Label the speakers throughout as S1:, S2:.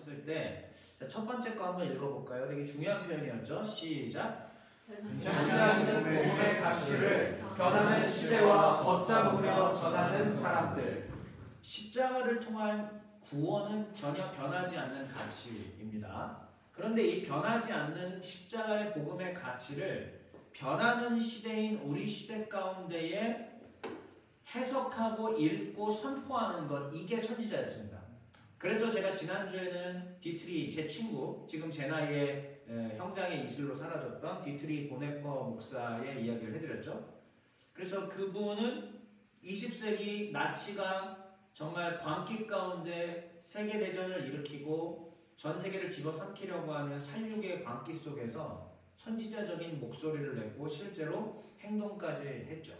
S1: 하셨을 때 첫 번째 거 한번 읽어볼까요? 되게 중요한 표현이었죠. 시작.
S2: 변하지 않는 복음의 가치를 변하는 시대와 벗삼으며 전하는 사람들.
S1: 십자가를 통한 구원은 전혀 변하지 않는 가치입니다. 그런데 이 변하지 않는 십자가의 복음의 가치를 변하는 시대인 우리 시대 가운데에 해석하고 읽고 선포하는 것, 이게 선지자였습니다. 그래서 제가 지난주에는 디트리, 제 친구, 지금 제 나이에 형장의 이슬로 사라졌던 디트리 보네퍼 목사의 이야기를 해드렸죠. 그래서 그분은 20세기 나치가 정말 광기 가운데 세계대전을 일으키고 전 세계를 집어삼키려고 하는 살육의 광기 속에서 선지자적인 목소리를 냈고 실제로 행동까지 했죠.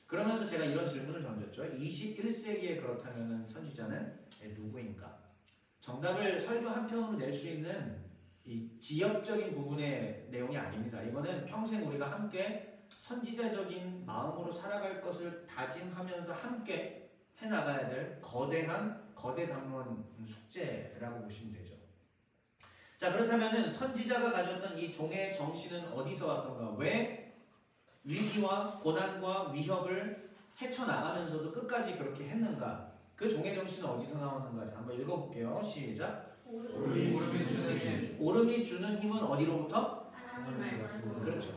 S1: 그러면서 제가 이런 질문을 던졌죠. 21세기에 그렇다면 선지자는 누구인가? 정답을 설교 한 편으로 낼 수 있는 이 지역적인 부분의 내용이 아닙니다. 이거는 평생 우리가 함께 선지자적인 마음으로 살아갈 것을 다짐하면서 함께 해나가야 될 거대 담론 숙제라고 보시면 되죠. 자, 그렇다면 선지자가 가졌던 이 종의 정신은 어디서 왔던가? 왜 위기와 고난과 위협을 헤쳐나가면서도 끝까지 그렇게 했는가? 그 종의 정신은 어디서 나오는가? 자, 한번 읽어볼게요. 시작.
S2: 오름이 주는 힘.
S1: 오름이 주는 힘은 어디로부터? 그렇죠.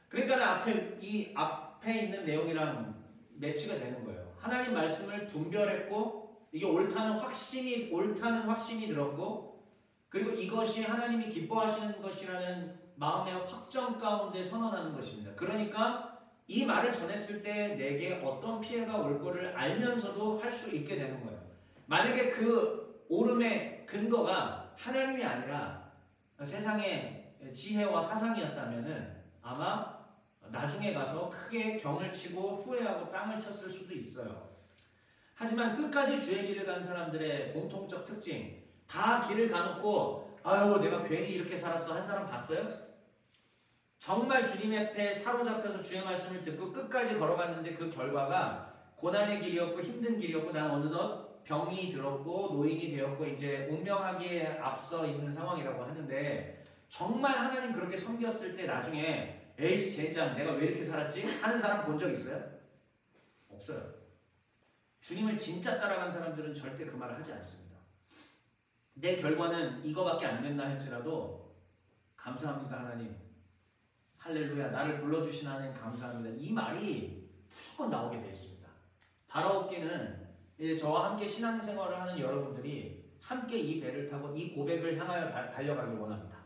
S1: 그러니까 이 앞에 있는 내용이랑 매치가 되는 거예요. 하나님 말씀을 분별했고 이게 옳다는 확신이 들었고, 그리고 이것이 하나님이 기뻐하시는 것이라는 마음의 확정 가운데 선언하는 것입니다. 그러니까 이 말을 전했을 때 내게 어떤 피해가 올 거를 알면서도 할 수 있게 되는 거예요. 만약에 그 오름의 근거가 하나님이 아니라 세상의 지혜와 사상이었다면 아마 나중에 가서 크게 경을 치고 후회하고 땅을 쳤을 수도 있어요. 하지만 끝까지 주의 길을 간 사람들의 공통적 특징, 다 길을 가놓고 아유 내가 괜히 이렇게 살았어 한 사람 봤어요? 정말 주님 앞에 사로잡혀서 주의 말씀을 듣고 끝까지 걸어갔는데 그 결과가 고난의 길이었고 힘든 길이었고 난 어느덧 병이 들었고 노인이 되었고 이제 운명하기에 앞서 있는 상황이라고 하는데, 정말 하나님 그렇게 섬겼을 때 나중에 에이 젠장 내가 왜 이렇게 살았지? 하는 사람 본 적 있어요? 없어요. 주님을 진짜 따라간 사람들은 절대 그 말을 하지 않습니다. 내 결과는 이거밖에 안 된다 할지라도 감사합니다 하나님, 할렐루야 나를 불러주신 하나님 감사합니다, 이 말이 무조건 나오게 되어 있습니다. 다뤄옵기는 이제 저와 함께 신앙생활을 하는 여러분들이 함께 이 배를 타고 이 고백을 향하여 달려가길 원합니다.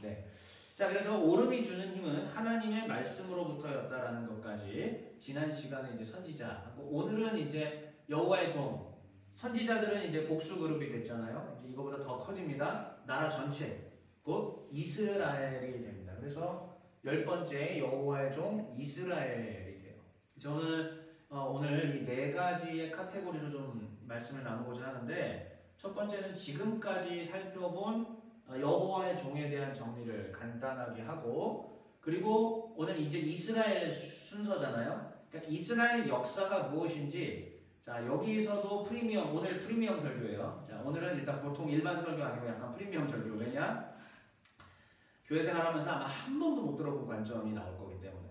S1: 네. 자, 그래서 오름이 주는 힘은 하나님의 말씀으로부터였다라는 것까지 지난 시간에 이제 선지자하고, 오늘은 이제 여호와의 종, 선지자들은 이제 복수 그룹이 됐잖아요. 이제 이거보다 더 커집니다. 나라 전체, 곧 이스라엘이 됩니다. 그래서 10번째 여호와의 종 이스라엘이 돼요. 저는 오늘 이 4가지의 카테고리로 좀 말씀을 나누고자 하는데, 첫 번째는 지금까지 살펴본 여호와의 종에 대한 정리를 간단하게 하고, 그리고 오늘 이제 이스라엘 순서잖아요. 그러니까 이스라엘 역사가 무엇인지, 자 여기서도 오늘 프리미엄 설교예요. 자 오늘은 일단 보통 일반 설교 아니고 약간 프리미엄 설교. 왜냐? 교회 생활하면서 아마 한 번도 못 들어본 관점이 나올 거기 때문에,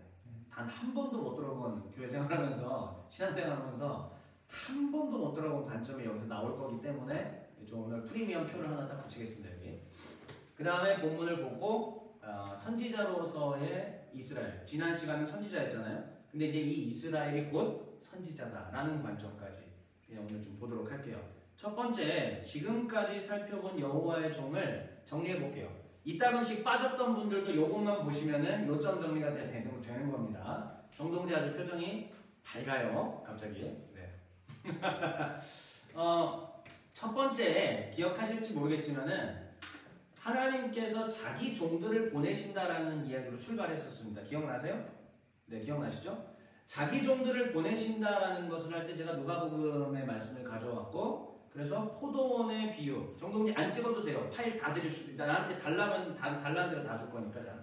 S1: 단 한 번도 못 들어본 교회 생활하면서 신앙생활하면서 한 번도 못 들어본 관점이 여기서 나올 거기 때문에 좀 오늘 프리미엄 표를 하나 딱 붙이겠습니다. 여기. 그 다음에 본문을 보고 선지자로서의 이스라엘, 지난 시간은 선지자였잖아요. 근데 이제 이 이스라엘이 곧 선지자다라는 관점까지 그냥 오늘 좀 보도록 할게요. 첫 번째, 지금까지 살펴본 여호와의 종을 정리해 볼게요. 이따금씩 빠졌던 분들도 요것만 보시면은 요점 정리가 되는 겁니다. 정동재 아주 표정이 밝아요. 갑자기. 네. 첫 번째, 기억하실지 모르겠지만은 하나님께서 자기 종들을 보내신다라는 이야기로 출발했었습니다. 기억나세요? 네, 기억나시죠? 자기 종들을 보내신다라는 것을 할 때 제가 누가복음의 말씀을 가져왔고, 그래서 포도원의 비유, 정동지 안 찍어도 돼요. 파일 다 드릴 수 있다. 나한테 달라면 달라는 대로 다 줄 거니까. 자,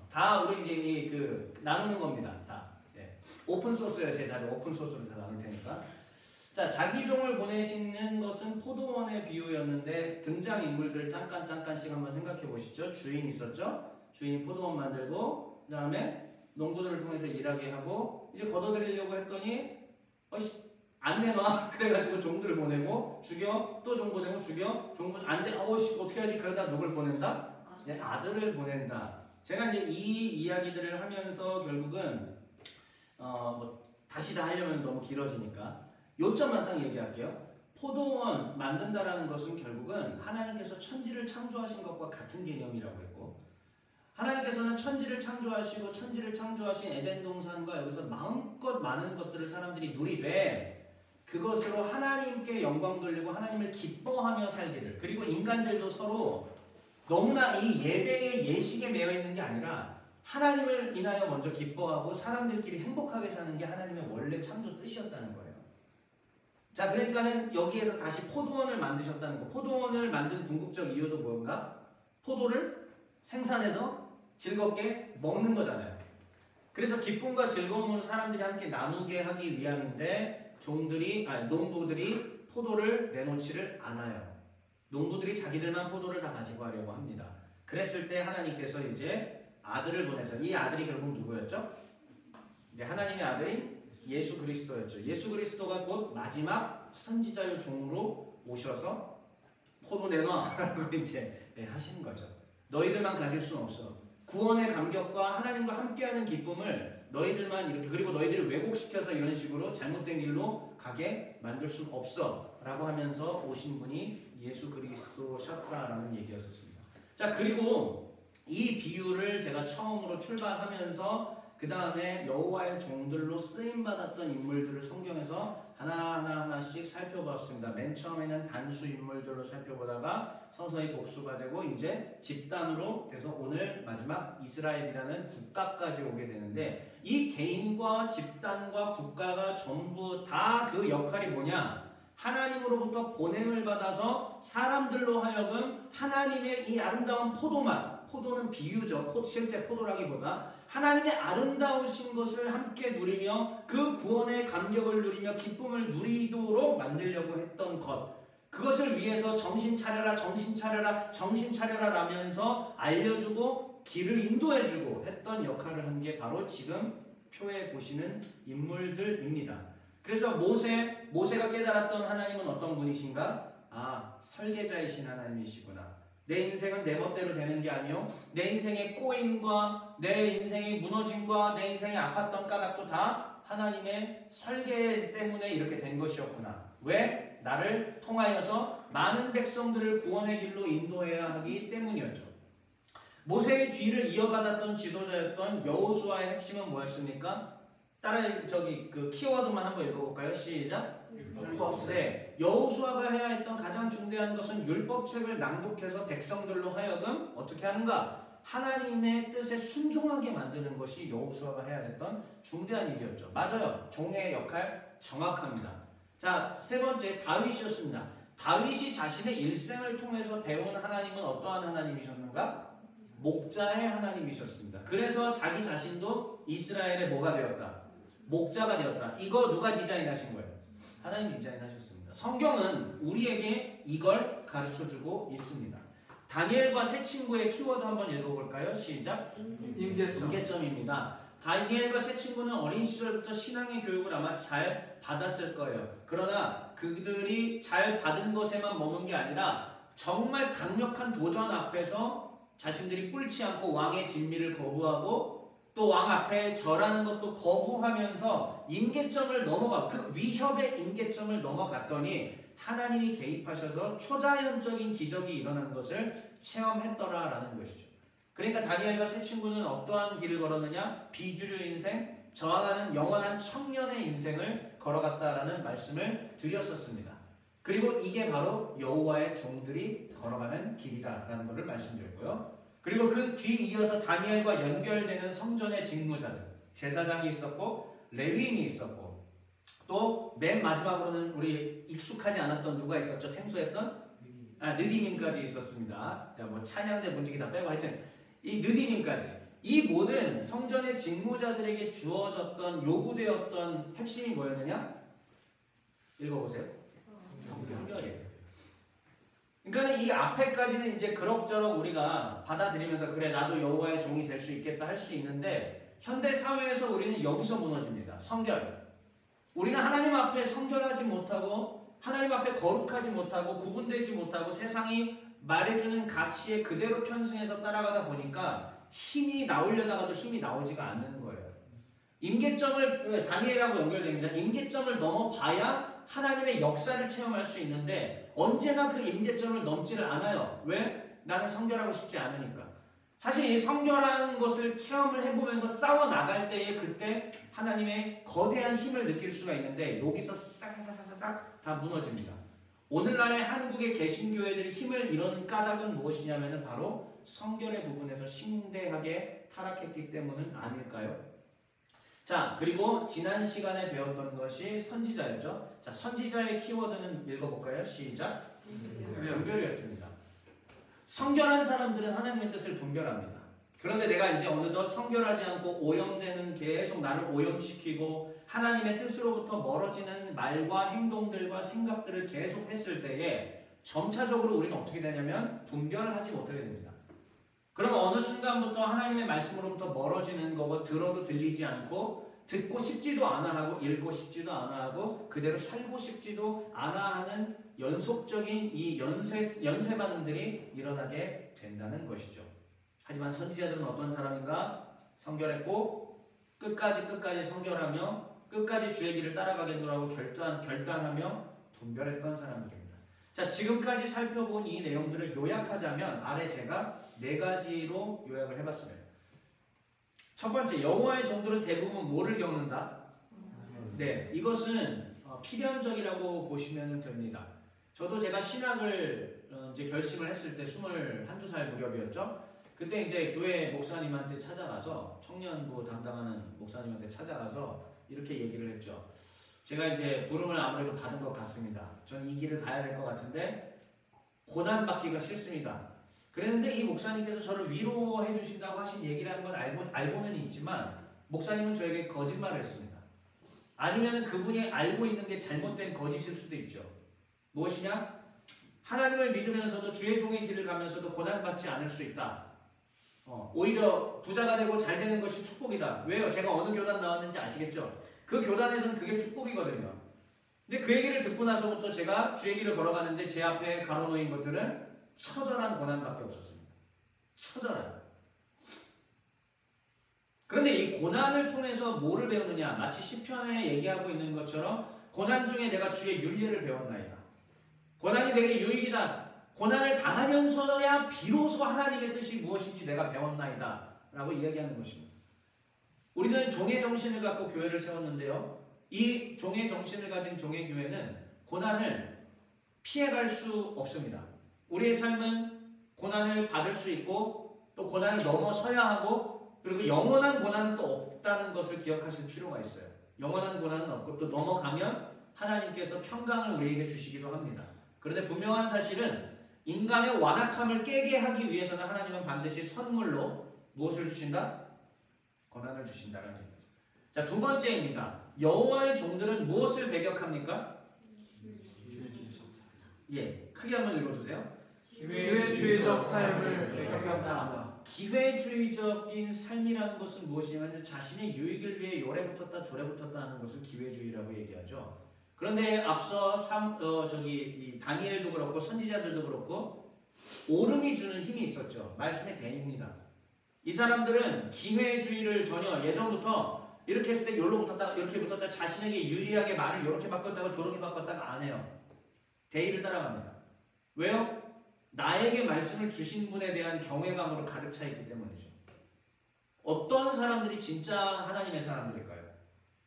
S1: 다 우리 이제 나누는 겁니다. 다. 네. 오픈 소스예요. 제 자료 오픈 소스로 다 나눌 테니까. 자, 자기 종을 보내시는 것은 포도원의 비유였는데 등장인물들 잠깐씩 한번 생각해 보시죠. 주인 있었죠? 주인이 포도원 만들고 그 다음에 농부들을 통해서 일하게 하고 이제 걷어들이려고 했더니 안 내놔. 그래가지고 종들을 보내고 죽여. 또 종 보내고 죽여. 종 안 돼. 어떻게 하지? 그러다 누굴 보낸다? 이제 아들을 보낸다. 제가 이제 이 이야기들을 하면서 결국은 다시 다 하려면 너무 길어지니까 요점만 딱 얘기할게요. 포도원 만든다라는 것은 결국은 하나님께서 천지를 창조하신 것과 같은 개념이라고 했고 하나님께서는 천지를 창조하시고 천지를 창조하신 에덴 동산과 여기서 마음껏 많은 것들을 사람들이 누리되 그것으로 하나님께 영광 돌리고 하나님을 기뻐하며 살기를 그리고 인간들도 서로 너무나 이 예배의 예식에 매여 있는 게 아니라 하나님을 인하여 먼저 기뻐하고 사람들끼리 행복하게 사는 게 하나님의 원래 창조 뜻이었다는 거예요. 자, 그러니까는 여기에서 다시 포도원을 만드셨다는 거. 포도원을 만든 궁극적 이유도 뭔가? 포도를 생산해서 즐겁게 먹는 거잖아요. 그래서 기쁨과 즐거움으로 사람들이 함께 나누게 하기 위함인데 농부들이 포도를 내놓지를 않아요. 농부들이 자기들만 포도를 다 가지고 하려고 합니다. 그랬을 때 하나님께서 이제 아들을 보내서 이 아들이 결국 누구였죠? 하나님의 아들인 예수 그리스도였죠. 예수 그리스도가 곧 마지막 선지자의 종으로 오셔서 포도 내놔 라고 이제 하시는 거죠. 너희들만 가질 수는 없어. 구원의 감격과 하나님과 함께하는 기쁨을 너희들만 이렇게 그리고 너희들을 왜곡시켜서 이런 식으로 잘못된 길로 가게 만들 수는 없어 라고 하면서 오신 분이 예수 그리스도셨다라는 얘기였었습니다. 자, 그리고 이 비유를 제가 처음으로 출발하면서 그 다음에 여호와의 종들로 쓰임받았던 인물들을 성경에서 하나씩 살펴봤습니다. 맨 처음에는 단수 인물들로 살펴보다가 서서히 복수가 되고 이제 집단으로 돼서 오늘 마지막 이스라엘이라는 국가까지 오게 되는데 이 개인과 집단과 국가가 전부 다 그 역할이 뭐냐? 하나님으로부터 보냄을 받아서 사람들로 하여금 하나님의 이 아름다운 포도맛, 포도는 비유죠. 실제 포도라기보다 하나님의 아름다우신 것을 함께 누리며 그 구원의 감격을 누리며 기쁨을 누리도록 만들려고 했던 것. 그것을 위해서 정신 차려라, 정신 차려라, 정신 차려라 라면서 알려주고 길을 인도해주고 했던 역할을 한 게 바로 지금 표에 보시는 인물들입니다. 그래서 모세가 깨달았던 하나님은 어떤 분이신가? 설계자이신 하나님이시구나. 내 인생은 내 멋대로 되는 게 아니요. 내 인생의 꼬임과 내 인생의 무너짐과 내 인생의 아팠던 까닭도 다 하나님의 설계 때문에 이렇게 된 것이었구나. 왜? 나를 통하여서 많은 백성들을 구원의 길로 인도해야 하기 때문이었죠. 모세의 뒤를 이어받았던 지도자였던 여호수아의 핵심은 뭐였습니까? 그 키워드만 한번 읽어볼까요? 시작. 율법. 네. 여호수아가 해야 했던 가장 중대한 것은 율법책을 낭독해서 백성들로 하여금 어떻게 하는가? 하나님의 뜻에 순종하게 만드는 것이 여호수아가 해야 했던 중대한 일이었죠. 맞아요. 종의 역할 정확합니다. 자, 세 번째 다윗이었습니다. 다윗이 자신의 일생을 통해서 배운 하나님은 어떠한 하나님이셨는가? 목자의 하나님이셨습니다. 그래서 자기 자신도 이스라엘의 뭐가 되었다? 목자가 되었다. 이거 누가 디자인하신 거예요? 하나님 디자인하셨습니다. 성경은 우리에게 이걸 가르쳐주고 있습니다. 다니엘과 세 친구의 키워드 한번 읽어볼까요? 시작. 임계점입니다. 다니엘과 세 친구는 어린 시절부터 신앙의 교육을 아마 잘 받았을 거예요. 그러나 그들이 잘 받은 것에만 머문 게 아니라 정말 강력한 도전 앞에서 자신들이 꿇지 않고 왕의 진미를 거부하고 또 왕 앞에 절하는 것도 거부하면서 임계점을 넘어가 그 위협의 임계점을 넘어갔더니 하나님이 개입하셔서 초자연적인 기적이 일어나는 것을 체험했더라라는 것이죠. 그러니까 다니엘과 세 친구는 어떠한 길을 걸었느냐? 비주류 인생, 저항하는 영원한 청년의 인생을 걸어갔다라는 말씀을 드렸었습니다. 그리고 이게 바로 여호와의 종들이 걸어가는 길이다라는 것을 말씀드렸고요. 그리고 그 뒤 이어서 다니엘과 연결되는 성전의 직무자들, 제사장이 있었고 레위인이 있었고 또 맨 마지막으로는 우리 익숙하지 않았던 누가 있었죠? 생소했던 느디님까지 있었습니다. 자, 뭐 찬양대 문지기 다 빼고 하여튼 이 느디님까지 이 모든 성전의 직무자들에게 주어졌던 요구되었던 핵심이 뭐였느냐? 읽어보세요. 성결이에요. 그러니까 이 앞에까지는 이제 그럭저럭 우리가 받아들이면서 그래 나도 여호와의 종이 될 수 있겠다 할 수 있는데 현대 사회에서 우리는 여기서 무너집니다. 성결. 우리는 하나님 앞에 성결하지 못하고 하나님 앞에 거룩하지 못하고 구분되지 못하고 세상이 말해주는 가치에 그대로 편승해서 따라가다 보니까 힘이 나오려다가도 힘이 나오지가 않는 거예요. 임계점을 다니엘하고 연결됩니다. 임계점을 넘어봐야 하나님의 역사를 체험할 수 있는데 언제나 그 임계점을 넘지를 않아요. 왜? 나는 성결하고 싶지 않으니까. 사실 이 성결한 것을 체험을 해보면서 싸워 나갈 때에 그때 하나님의 거대한 힘을 느낄 수가 있는데 여기서 싹싹싹싹 다 무너집니다. 오늘날의 한국의 개신교회들이 힘을 잃은 까닭은 무엇이냐면 바로 성결의 부분에서 심대하게 타락했기 때문은 아닐까요? 자, 그리고 지난 시간에 배웠던 것이 선지자였죠. 자, 선지자의 키워드는 읽어볼까요? 시작. 분별이었습니다. 성결한 사람들은 하나님의 뜻을 분별합니다. 그런데 내가 이제 어느덧 성결하지 않고 오염되는 계속 나를 오염시키고 하나님의 뜻으로부터 멀어지는 말과 행동들과 생각들을 계속 했을 때에 점차적으로 우리는 어떻게 되냐면 분별하지 못하게 됩니다. 그럼 어느 순간부터 하나님의 말씀으로부터 멀어지는 거고 들어도 들리지 않고 듣고 싶지도 않아 하고 읽고 싶지도 않아 하고 그대로 살고 싶지도 않아 하는 연속적인 이 연쇄 반응들이 일어나게 된다는 것이죠. 하지만 선지자들은 어떤 사람인가? 성결했고 끝까지 성결하며 끝까지 주의 길을 따라가겠노라고 결단하며 분별했던 사람들입니다. 자, 지금까지 살펴본 이 내용들을 요약하자면 아래 제가 4가지로 요약을 해봤습니다. 첫 번째, 여호와의 종들은 대부분 뭐를 겪는다? 네, 이것은 필연적이라고 보시면 됩니다. 저도 제가 신학을 이제 결심을 했을 때 21살 무렵이었죠. 그때 이제 교회 목사님한테 찾아가서 청년부 담당하는 목사님한테 찾아가서 이렇게 얘기를 했죠. 제가 이제 부름을 아무래도 받은 것 같습니다. 저는 이 길을 가야 될 것 같은데 고난받기가 싫습니다. 그랬는데 이 목사님께서 저를 위로해 주신다고 하신 얘기라는 건 알고는 있지만 목사님은 저에게 거짓말을 했습니다. 아니면 그분이 알고 있는 게 잘못된 거짓일 수도 있죠. 무엇이냐? 하나님을 믿으면서도 주의 종의 길을 가면서도 고난받지 않을 수 있다. 오히려 부자가 되고 잘 되는 것이 축복이다. 왜요? 제가 어느 교단 나왔는지 아시겠죠? 그 교단에서는 그게 축복이거든요. 근데 그 얘기를 듣고 나서부터 제가 주의 길을 걸어가는데 제 앞에 가로놓인 것들은 처절한 고난밖에 없었습니다. 처절한. 그런데 이 고난을 통해서 뭐를 배우느냐? 마치 시편에 얘기하고 있는 것처럼 고난 중에 내가 주의 율례를 배웠나이다. 고난이 내게 유익이다. 고난을 당하면서야 비로소 하나님의 뜻이 무엇인지 내가 배웠나이다. 라고 이야기하는 것입니다. 우리는 종의 정신을 갖고 교회를 세웠는데요. 이 종의 정신을 가진 종의 교회는 고난을 피해갈 수 없습니다. 우리의 삶은 고난을 받을 수 있고 또 고난을 넘어서야 하고 그리고 영원한 고난은 또 없다는 것을 기억하실 필요가 있어요. 영원한 고난은 없고 또 넘어가면 하나님께서 평강을 우리에게 주시기도 합니다. 그런데 분명한 사실은 인간의 완악함을 깨게 하기 위해서는 하나님은 반드시 선물로 무엇을 주신다? 고난을 주신다는 얘기죠. 자, 두 번째입니다. 여호와의 종들은 무엇을 배격합니까? 예, 크게 한번 읽어주세요.
S2: 기회주의적 삶을 배격한다.
S1: 기회주의적인 삶이라는 것은 무엇이냐면 자신의 유익을 위해 요래 붙었다 저래 붙었다 하는 것을 기회주의라고 얘기하죠. 그런데 앞서 이 다니엘도 그렇고 선지자들도 그렇고 오름이 주는 힘이 있었죠. 말씀의 대입니다. 이 사람들은 기회주의를 전혀 예전부터 이렇게 했을 때 여기로 붙었다가 이렇게 붙었다가 자신에게 유리하게 말을 이렇게 바꿨다가 저렇게 바꿨다가 안 해요. 대의를 따라갑니다. 왜요? 나에게 말씀을 주신 분에 대한 경외감으로 가득 차 있기 때문이죠. 어떤 사람들이 진짜 하나님의 사람들일까요?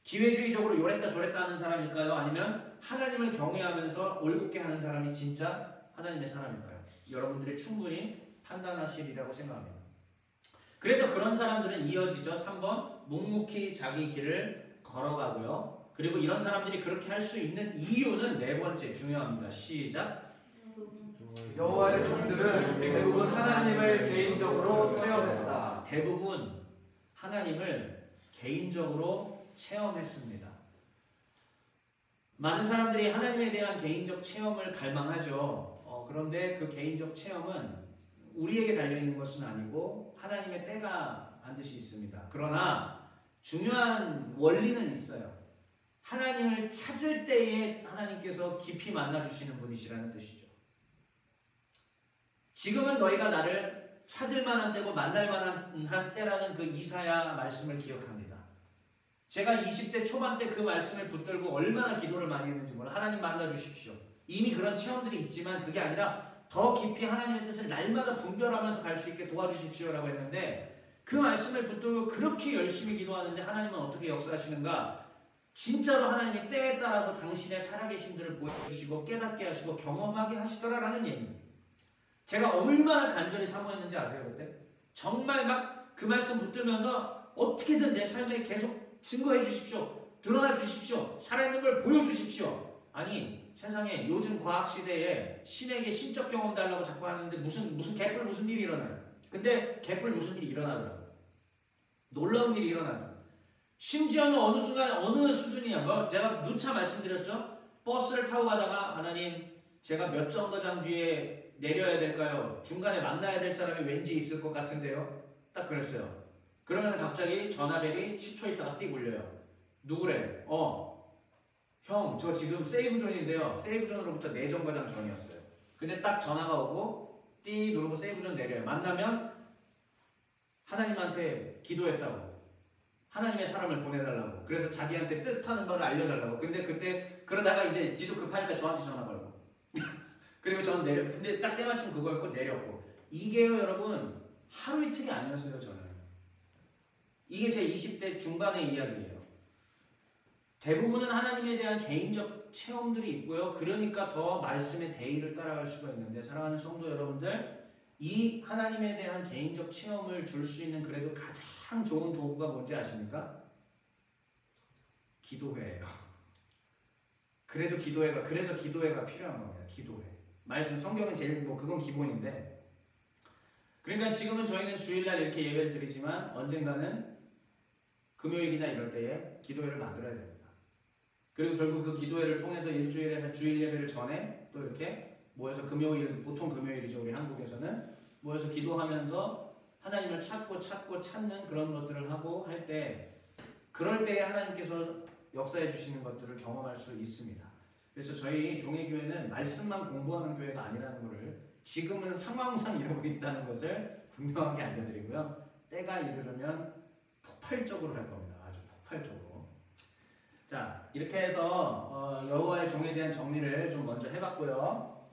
S1: 기회주의적으로 요랬다 저랬다 하는 사람일까요? 아니면 하나님을 경외하면서 올곧게 하는 사람이 진짜 하나님의 사람일까요? 여러분들이 충분히 판단하시리라고 생각합니다. 그래서 그런 사람들은 이어지죠. 3번 묵묵히 자기 길을 걸어가고요. 그리고 이런 사람들이 그렇게 할 수 있는 이유는 4번째 중요합니다. 시작.
S2: 여호와의 종들은 대부분 하나님을 개인적으로 체험했다.
S1: 대부분 하나님을 개인적으로 체험했습니다. 많은 사람들이 하나님에 대한 개인적 체험을 갈망하죠. 그런데 그 개인적 체험은 우리에게 달려있는 것은 아니고 하나님의 때가 반드시 있습니다. 그러나 중요한 원리는 있어요. 하나님을 찾을 때에 하나님께서 깊이 만나주시는 분이시라는 뜻이죠. 지금은 너희가 나를 찾을 만한 때고 만날 만한 때라는 그 이사야 말씀을 기억합니다. 제가 20대 초반 때 그 말씀을 붙들고 얼마나 기도를 많이 했는지 몰라. 하나님 만나주십시오. 이미 그런 체험들이 있지만 그게 아니라 더 깊이 하나님의 뜻을 날마다 분별하면서 갈 수 있게 도와주십시오라고 했는데 그 말씀을 붙들고 그렇게 열심히 기도하는데 하나님은 어떻게 역사하시는가? 진짜로 하나님이 때에 따라서 당신의 살아계심들을 보여주시고 깨닫게 하시고 경험하게 하시더라라는 얘기입니다. 제가 얼마나 간절히 사모했는지 아세요 그때? 정말 막 그 말씀 붙들면서 어떻게든 내 삶에 계속 증거해 주십시오. 드러나 주십시오. 살아있는 걸 보여주십시오. 아니 세상에 요즘 과학시대에 신에게 신적 경험 달라고 자꾸 하는데 무슨 개뿔 무슨 일이 일어나요. 근데 개뿔 무슨 일이 일어나더라고요. 놀라운 일이 일어나더라고요. 심지어는 어느 순간 어느 수준이냐 뭐 제가 누차 말씀드렸죠. 버스를 타고 가다가 하나님 제가 몇 정거장 뒤에 내려야 될까요? 중간에 만나야 될 사람이 왠지 있을 것 같은데요. 딱 그랬어요. 그러면 갑자기 전화벨이 10초 있다가 띡 울려요. 누구래? 형, 저 지금 세이브존인데요. 세이브존으로부터 4정거장 전이었어요. 근데 딱 전화가 오고 띠 누르고 세이브존 내려요. 만나면 하나님한테 기도했다고. 하나님의 사람을 보내달라고. 그래서 자기한테 뜻하는 걸 알려달라고. 근데 그때 그러다가 이제 지도 급하니까 저한테 전화 걸고. 그리고 저는 근데 딱 때마침 그거였고 내렸고. 이게요 여러분 하루 이틀이 아니었어요 저는. 이게 제 20대 중반의 이야기예요. 대부분은 하나님에 대한 개인적 체험들이 있고요. 그러니까 더 말씀의 대의를 따라갈 수가 있는데 사랑하는 성도 여러분들 이 하나님에 대한 개인적 체험을 줄 수 있는 그래도 가장 좋은 도구가 뭔지 아십니까? 기도회예요. 그래서 기도회가 필요한 겁니다. 기도회. 말씀 성경은 제일 그건 기본인데 그러니까 지금은 저희는 주일날 이렇게 예배를 드리지만 언젠가는 금요일이나 이럴 때에 기도회를 만들어야 됩니다. 그리고 결국 그 기도회를 통해서 일주일에서 주일 예배를 전에 또 이렇게 모여서 보통 금요일이죠. 우리 한국에서는 모여서 기도하면서 하나님을 찾는 그런 것들을 하고 할 때 그럴 때에 하나님께서 역사해 주시는 것들을 경험할 수 있습니다. 그래서 저희 종회교회는 말씀만 공부하는 교회가 아니라는 것을 지금은 상황상 이러고 있다는 것을 분명하게 알려드리고요. 때가 이르려면 폭발적으로 할 겁니다. 아주 폭발적으로. 자, 이렇게 해서 여호와의 종에 대한 정리를 좀 먼저 해봤고요.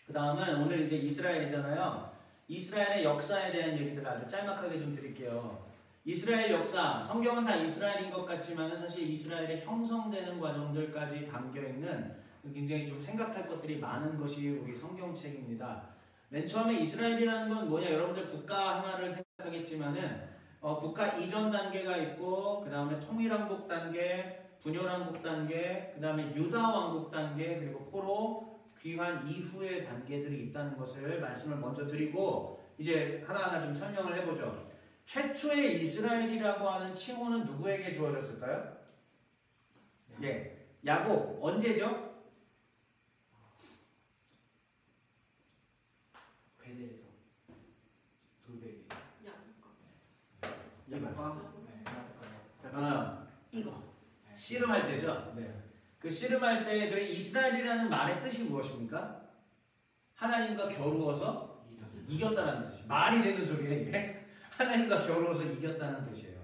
S1: 그 다음은 오늘 이제 이스라엘이잖아요. 이스라엘의 역사에 대한 얘기들을 아주 짤막하게 좀 드릴게요. 이스라엘 역사, 성경은 다 이스라엘인 것 같지만 사실 이스라엘의 형성되는 과정들까지 담겨있는 굉장히 좀 생각할 것들이 많은 것이 우리 성경책입니다. 맨 처음에 이스라엘이라는 건 뭐냐, 여러분들 국가 하나를 생각하겠지만은 국가 이전 단계가 있고 그 다음에 통일왕국 단계, 분열왕국 단계, 그 다음에 유다왕국 단계, 그리고 포로 귀환 이후의 단계들이 있다는 것을 말씀을 먼저 드리고 이제 하나하나 좀 설명을 해보죠. 최초의 이스라엘이라고 하는 칭호는 누구에게 주어졌을까요? 예, 야곱. 언제죠?
S3: 베델에서 돌베개.
S1: 이거 씨름할 때죠. 네. 그 씨름할 때 그래 이스라엘이라는 말의 뜻이 무엇입니까? 하나님과 겨루어서 이겼다는 뜻이에요. 말이 되는 소리예요 이게. 하나님과 겨루어서 이겼다는 뜻이에요.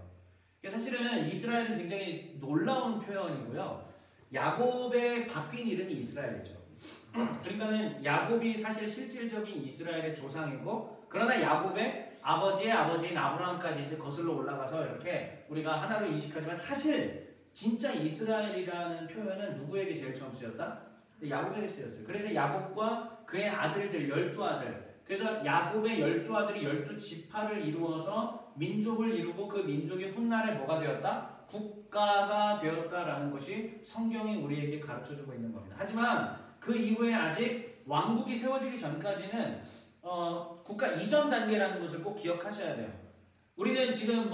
S1: 사실은 이스라엘은 굉장히 놀라운 표현이고요. 야곱의 바뀐 이름이 이스라엘이죠. 그러니까는 야곱이 사실 실질적인 이스라엘의 조상이고, 그러나 야곱의 아버지의 아버지인 아브라함까지 이제 거슬러 올라가서 이렇게 우리가 하나로 인식하지만 사실 진짜 이스라엘이라는 표현은 누구에게 제일 처음 쓰였다? 야곱에게 쓰였어요. 그래서 야곱과 그의 아들들 12아들, 그래서 야곱의 12아들이 12지파를 이루어서 민족을 이루고 그 민족이 훗날에 뭐가 되었다? 국가가 되었다라는 것이 성경이 우리에게 가르쳐주고 있는 겁니다. 하지만 그 이후에 아직 왕국이 세워지기 전까지는 국가 이전 단계라는 것을 꼭 기억하셔야 돼요. 우리는 지금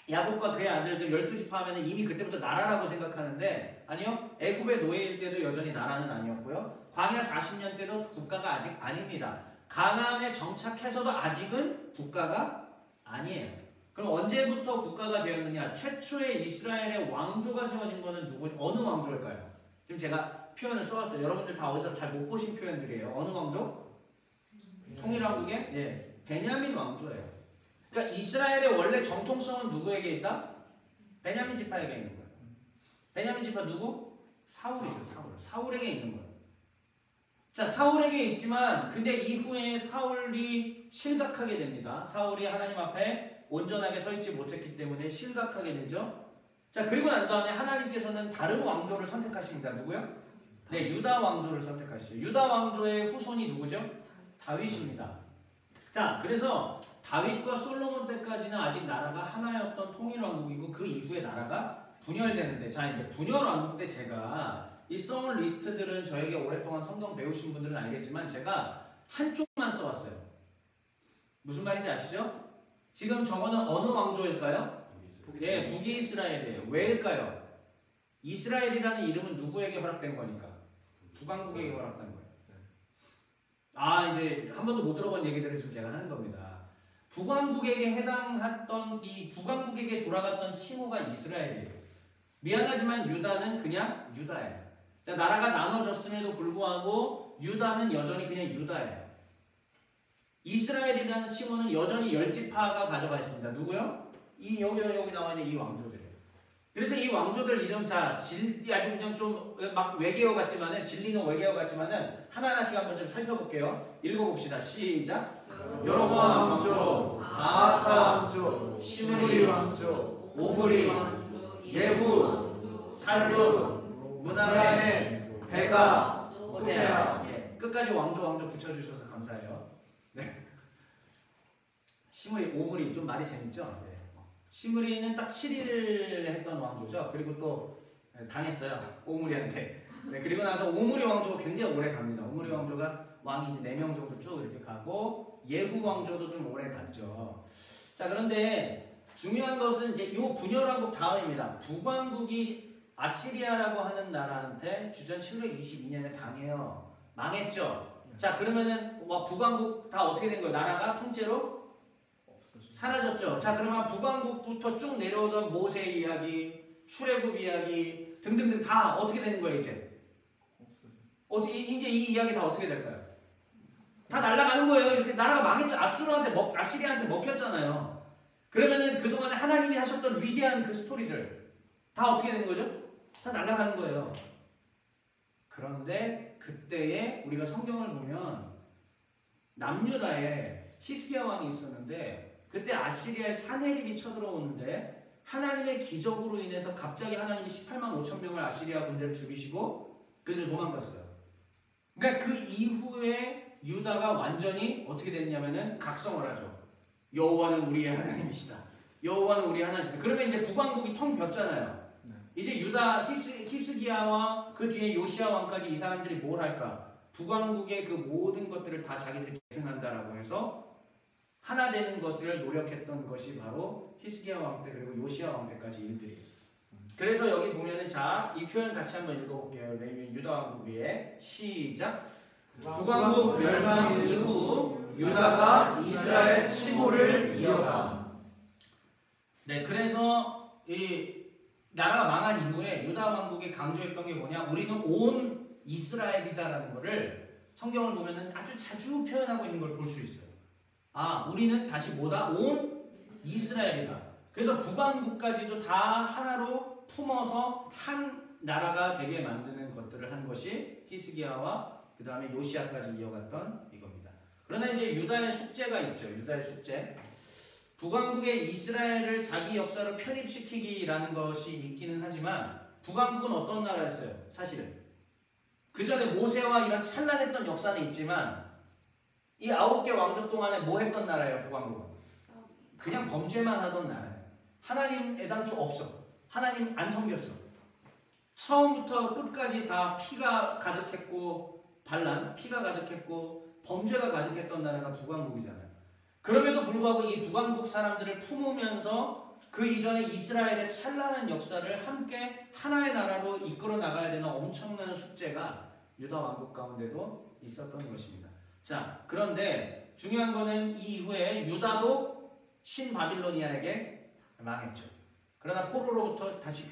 S1: 야곱과 그의 아들들 12지파 하면 이미 그때부터 나라라고 생각하는데 아니요. 애굽의 노예일 때도 여전히 나라는 아니었고요. 광야 40년 때도 국가가 아직 아닙니다. 가나안에 정착해서도 아직은 국가가 아니에요. 그럼 언제부터 국가가 되었느냐? 최초의 이스라엘의 왕조가 세워진 거는 어느 왕조일까요? 지금 제가 표현을 써왔어요. 여러분들 다 어디서 잘 못 보신 표현들이에요. 어느 왕조? 통일왕국의 예, 베냐민 왕조예요. 그러니까 이스라엘의 원래 정통성은 누구에게 있다? 베냐민 지파에게 있는 거예요. 베냐민 지파 누구? 사울이죠. 사울에게 있는 거예요. 자, 사울에게 있지만 근데 이후에 사울이 실각하게 됩니다. 사울이 하나님 앞에 온전하게 서 있지 못했기 때문에 실각하게 되죠. 자, 그리고 난 다음에 하나님께서는 다른 왕조를 선택하십니다. 누구요? 네, 유다 왕조를 선택하시죠. 유다 왕조의 후손이 누구죠? 다윗입니다. 자, 그래서 다윗과 솔로몬 때까지는 아직 나라가 하나였던 통일왕국이고 그 이후에 나라가 분열되는데, 자, 이제 분열왕국 때 제가 이 써 리스트들은 저에게 오랫동안 성경 배우신 분들은 알겠지만 제가 한쪽만 써왔어요. 무슨 말인지 아시죠? 지금 저거는 어느 왕조일까요? 네, 북이스라엘이에요. 왜일까요? 이스라엘이라는 이름은 누구에게 허락된 거니까? 북왕국에게 허락된 거예요. 아, 이제 한 번도 못 들어본 얘기들을 지금 제가 하는 겁니다. 북왕국에게 해당했던 이 북왕국에게 돌아갔던 칭호가 이스라엘이에요. 미안하지만 유다는 그냥 유다예요. 나라가 나눠졌음에도 불구하고 유다는 여전히 그냥 유다예요. 이스라엘이라는 칭호는 여전히 10지파가 가져가 있습니다. 누구요? 여기 나와 있는 이 왕조들이에요. 그래서 이 왕조들 이름 아주 그냥 좀 막 외계어 같지만은 진리는 외계어 같지만은 하나하나씩 한번 좀 살펴볼게요. 읽어봅시다. 시작.
S2: 여로보암 왕조, 아하사 왕조, 시므리 왕조, 오므리, 예후, 살루, 문하네, 베가, 호세아.
S1: 예, 끝까지 왕조 붙여주셔서 감사해요. 네. 시므리, 오므리 좀 말이 재밌죠? 네. 시므리는 딱 7일 했던 왕조죠. 그리고 또 당했어요. 오므리한테. 네, 그리고 나서 오므리 왕조가 굉장히 오래 갑니다. 오므리 왕조가 왕이 이제 4명 정도 쭉 이렇게 가고 예후 왕조도 좀 오래 갔죠. 자, 그런데 중요한 것은 이제 요 분열왕국 다음입니다. 북왕국이 아시리아라고 하는 나라한테 주전 722년에 당해요. 망했죠. 자, 그러면은 북왕국 다 어떻게 된 거예요? 나라가 통째로 사라졌죠. 자, 그러면 북왕국부터 쭉 내려오던 모세 이야기, 출애굽 이야기 등등등 다 어떻게 되는 거예요, 이제? 이제 이 이야기 다 어떻게 될까요? 다 날아가는 거예요. 이렇게 나라가 망했죠. 아시리아한테 먹혔잖아요. 그러면은 그동안에 하나님이 하셨던 위대한 그 스토리들 다 어떻게 되는 거죠? 다 날아가는 거예요. 그런데 그때에 우리가 성경을 보면 남유다에 히스기야 왕이 있었는데 그때 아시리아의 사네립이 쳐들어오는데 하나님의 기적으로 인해서 갑자기 하나님이 18만 5천 명을 아시리아 군대를 죽이시고 그들을 도망갔어요. 그러니까 그 이후에 유다가 완전히 어떻게 됐냐면은 각성을 하죠. 여호와는 우리의 하나님이시다. 여호와는 우리의 하나님이시다. 그러면 이제 북왕국이 텅 비었잖아요. 이제 유다 히스기야와 그 뒤에 요시야 왕까지 이 사람들이 뭘 할까? 북왕국의 그 모든 것들을 다 자기들이 계승한다라고 해서 하나 되는 것을 노력했던 것이 바로 히스기야 왕 때 그리고 요시야 왕 때까지 일들이에요. 그래서 여기 보면은 자, 이 표현 같이 한번 읽어볼게요. 유다 왕국 위에 시작. 북왕국 멸망 이후 유다가 이스라엘 칭호를 이어가. 네, 그래서 이 나라가 망한 이후에 유다 왕국이 강조했던 게 뭐냐? 우리는 온 이스라엘이다라는 것을 성경을 보면은 아주 자주 표현하고 있는 걸 볼 수 있어요. 아, 우리는 다시 뭐다? 온 이스라엘이다. 그래서 북왕국까지도 다 하나로 품어서 한 나라가 되게 만드는 것들을 한 것이 히스기야와 그 다음에 요시야까지 이어갔던 이겁니다. 그러나 이제 유다의 숙제가 있죠. 유다의 숙제. 북왕국의 이스라엘을 자기 역사로 편입시키기라는 것이 있기는 하지만 북왕국은 어떤 나라였어요? 사실은. 그 전에 모세와 이런 찬란했던 역사는 있지만 이 9개 왕조 동안에 뭐 했던 나라예요? 북왕국은. 그냥 범죄만 하던 나라예요. 하나님 애당초 없어. 하나님 안 섬겼어. 처음부터 끝까지 다 피가 가득했고 피가 가득했고 범죄가 가득했던 나라가 북왕국이잖아요. 그럼에도 불구하고 이 북왕국 사람들을 품으면서 그 이전에 이스라엘의 찬란한 역사를 함께 하나의 나라로 이끌어 나가야 되는 엄청난 숙제가 유다 왕국 가운데도 있었던 것입니다. 자, 그런데 중요한 거는 이 이후에 유다도 신바빌로니아에게 망했죠. 그러나 포로로부터 다시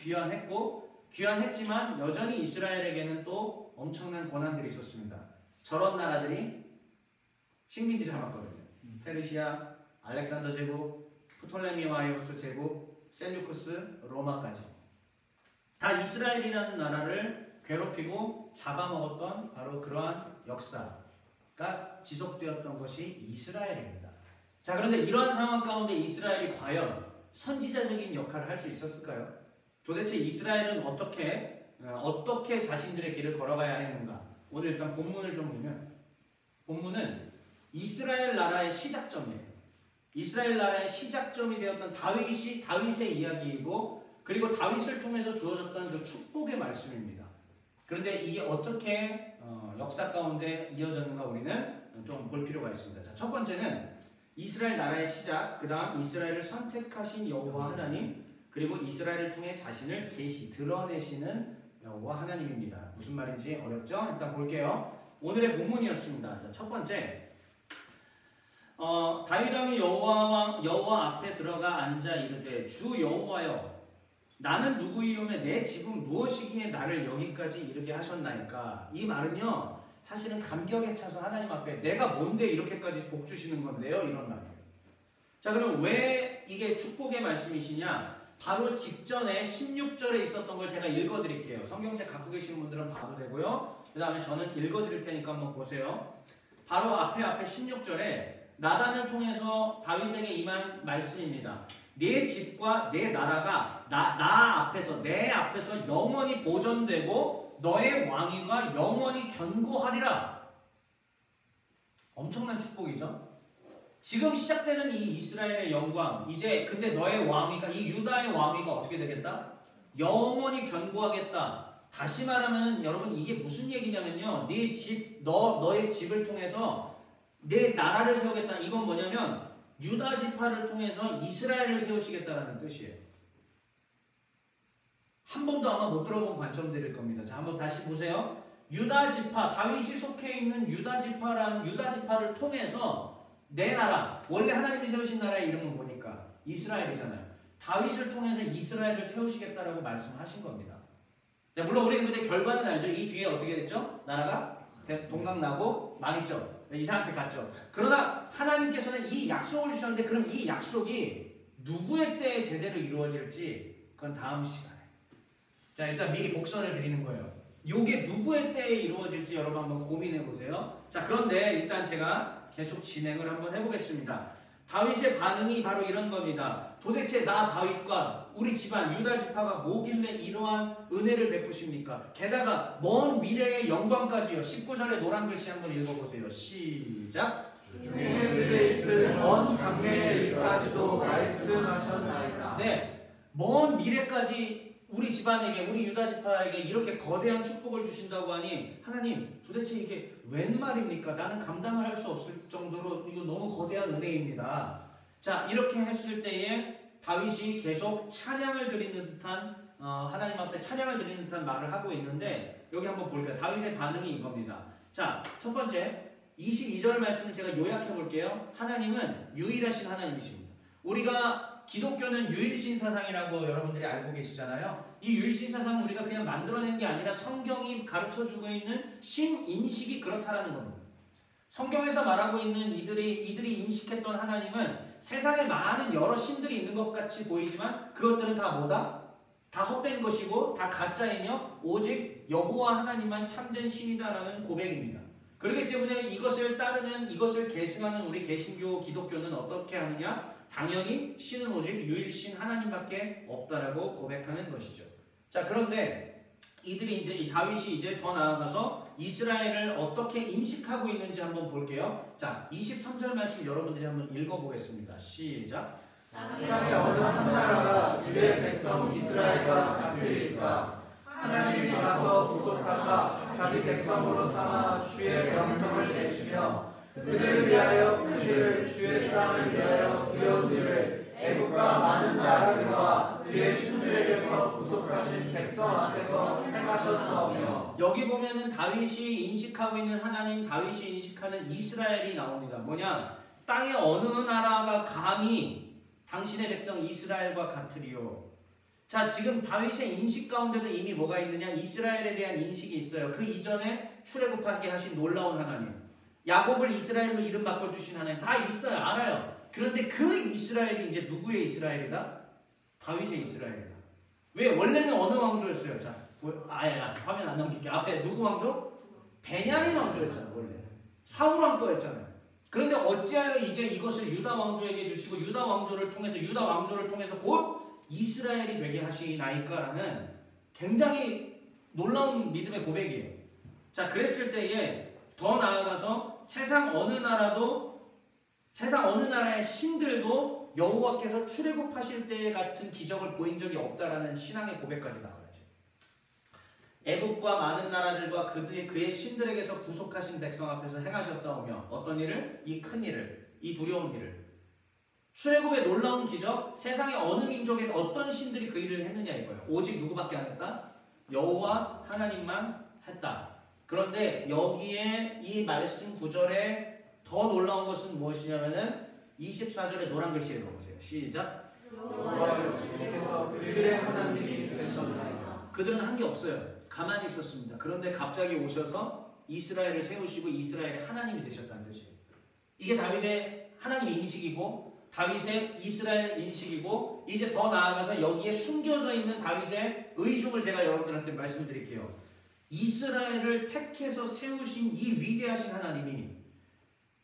S1: 귀환했지만 여전히 이스라엘에게는 또 엄청난 고난들이 있었습니다. 저런 나라들이 식민지 삼았거든요. 페르시아, 알렉산더 제국, 프톨레미와이오스 제국, 셀류쿠스, 로마까지. 다 이스라엘이라는 나라를 괴롭히고 잡아먹었던 바로 그러한 역사가 지속되었던 것이 이스라엘입니다. 자, 그런데 이러한 상황 가운데 이스라엘이 과연 선지자적인 역할을 할 수 있었을까요? 도대체 이스라엘은 어떻게 자신들의 길을 걸어가야 했는가? 오늘 일단 본문을 좀 보면 본문은 이스라엘 나라의 시작점이에요. 이스라엘 나라의 시작점이 되었던 다윗의 이야기이고, 그리고 다윗을 통해서 주어졌던 그 축복의 말씀입니다. 그런데 이게 어떻게 역사 가운데 이어졌는가 우리는 좀 볼 필요가 있습니다. 자, 첫 번째는 이스라엘 나라의 시작, 그 다음 이스라엘을 선택하신 여호와 하나님, 그리고 이스라엘을 통해 자신을 드러내시는 여호와 하나님입니다. 무슨 말인지 어렵죠? 일단 볼게요. 오늘의 본문이었습니다. 자, 첫 번째, 다윗 왕이 여호와 앞에 들어가 앉아 이르되 주 여호와여, 나는 누구이오며 내 집은 무엇이기에 나를 여기까지 이르게 하셨나이까? 이 말은요, 사실은 감격에 차서 하나님 앞에 내가 뭔데 이렇게까지 복 주시는 건데요? 이런 말이에요. 자, 그럼 왜 이게 축복의 말씀이시냐? 바로 직전에 16절에 있었던 걸 제가 읽어드릴게요. 성경책 갖고 계시는 분들은 봐도 되고요. 그 다음에 저는 읽어드릴 테니까 한번 보세요. 바로 앞에 16절에 나단을 통해서 다윗에게 임한 말씀입니다. 내 집과 내 나라가 내 앞에서 영원히 보존되고 너의 왕위가 영원히 견고하리라. 엄청난 축복이죠. 지금 시작되는 이 이스라엘의 영광, 이제 근데 너의 왕위가, 이 유다의 왕위가 어떻게 되겠다? 영원히 견고하겠다. 다시 말하면 여러분 이게 무슨 얘기냐면요, 너의 집을 통해서 내 나라를 세우겠다. 이건 뭐냐면 유다 지파를 통해서 이스라엘을 세우시겠다라는 뜻이에요. 한 번도 아마 못 들어본 관점들일 겁니다. 자, 한번 다시 보세요. 유다 지파, 다윗이 속해 있는 유다 지파를 통해서 내 나라, 원래 하나님이 세우신 나라의 이름은 뭐니까? 이스라엘이잖아요. 다윗을 통해서 이스라엘을 세우시겠다라고 말씀하신 겁니다. 자, 물론 우리는 근데 결과는 알죠. 이 뒤에 어떻게 됐죠? 나라가 동강나고 망했죠. 이 상태 갔죠. 그러나 하나님께서는 이 약속을 주셨는데, 그럼 이 약속이 누구의 때에 제대로 이루어질지 그건 다음 시간에. 자, 일단 미리 복선을 드리는 거예요. 이게 누구의 때에 이루어질지 여러분 한번 고민해 보세요. 자, 그런데 일단 제가 계속 진행을 한번 해보겠습니다. 다윗의 반응이 바로 이런 겁니다. 도대체 나 다윗과 우리 집안 유다 지파가 뭐길래 이러한 은혜를 베푸십니까? 게다가 먼 미래의 영광까지요. 19절의 노란 글씨 한번 읽어보세요. 시작.
S2: 주의 집에 있을 먼 장래의 일까지도 말씀하셨나이다.
S1: 네, 먼 미래까지 우리 집안에게, 우리 유다 지파에게 이렇게 거대한 축복을 주신다고 하니, 하나님 도대체 이게 웬 말입니까? 나는 감당을 할 수 없을 정도로 이거 너무 거대한 은혜입니다. 자, 이렇게 했을 때에 다윗이 계속 찬양을 드리는 듯한 하나님 앞에 찬양을 드리는 듯한 말을 하고 있는데, 여기 한번 볼게요. 다윗의 반응이 이겁니다. 자, 첫 번째 22절 말씀을 제가 요약해 볼게요. 하나님은 유일하신 하나님이십니다. 우리가 기독교는 유일신 사상이라고 여러분들이 알고 계시잖아요. 이 유일신 사상은 우리가 그냥 만들어낸 게 아니라 성경이 가르쳐주고 있는 신인식이 그렇다라는 겁니다. 성경에서 말하고 있는 이들이 인식했던 하나님은 세상에 많은 여러 신들이 있는 것 같이 보이지만 그것들은 다 뭐다? 다 헛된 것이고 다 가짜이며 오직 여호와 하나님만 참된 신이다라는 고백입니다. 그렇기 때문에 이것을 계승하는 우리 개신교 기독교는 어떻게 하느냐? 당연히 신은 오직 유일신 하나님밖에 없다라고 고백하는 것이죠. 자, 그런데 이 다윗이 이제 더 나아가서 이스라엘을 어떻게 인식하고 있는지 한번 볼게요. 자, 23절 말씀 여러분들이 한번 읽어보겠습니다. 시작.
S2: 땅에 어느 한 나라가 주의 백성 이스라엘과 같으리까? 하나님이 가서 구속하사 자기 백성으로 삼아 주의 명성을 내시며 그들을 위하여 그들을 주의 땅을 위하여 두려운 일을 애국과 많은 나라들과 주께서 구속하신 백성 앞에서 행하셨사오며.
S1: 여기 보면은 다윗이 인식하고 있는 하나님, 다윗이 인식하는 이스라엘이 나옵니다. 뭐냐? 땅의 어느 나라가 감히 당신의 백성 이스라엘과 같으리요. 자, 지금 다윗의 인식 가운데도 이미 뭐가 있느냐? 이스라엘에 대한 인식이 있어요. 그 이전에 출애굽하게 하신 놀라운 하나님, 야곱을 이스라엘로 이름 바꿔주신 하나님 다 있어요. 알아요. 그런데 그 이스라엘이 이제 누구의 이스라엘이다? 다윗의 이스라엘이다. 왜? 원래는 어느 왕조였어요? 자, 화면 안 넘길게. 앞에 누구 왕조? 베냐민 왕조였잖아. 원래 사울 왕조였잖아요. 그런데 어찌하여 이제 이것을 유다 왕조에게 주시고 유다 왕조를 통해서 곧 이스라엘이 되게 하시나이까라는 굉장히 놀라운 믿음의 고백이에요. 자, 그랬을 때에 더 나아가서 세상 어느 나라의 신들도 여호와께서 출애굽하실 때 같은 기적을 보인 적이 없다라는 신앙의 고백까지 나와야죠. 애국과 많은 나라들과 그의 신들에게서 구속하신 백성 앞에서 행하셨사오며 어떤 일을? 이 큰 일을, 이 두려운 일을. 출애굽의 놀라운 기적, 세상의 어느 민족에 어떤 신들이 그 일을 했느냐 이거예요. 오직 누구밖에 안 했다? 여호와 하나님만 했다. 그런데 여기에 이 말씀 구절에 더 놀라운 것은 무엇이냐면은 24절에 노란 글씨 읽어보세요. 시작.
S2: 여호와 주께서 그들의 하나님이 되셨나이다.
S1: 그들은 한 게 없어요. 가만히 있었습니다. 그런데 갑자기 오셔서 이스라엘을 세우시고 이스라엘의 하나님이 되셨다는 뜻이에요. 이게 다윗의 하나님의 인식이고 다윗의 이스라엘 인식이고, 이제 더 나아가서 여기에 숨겨져 있는 다윗의 의중을 제가 여러분들한테 말씀드릴게요. 이스라엘을 택해서 세우신 이 위대하신 하나님이,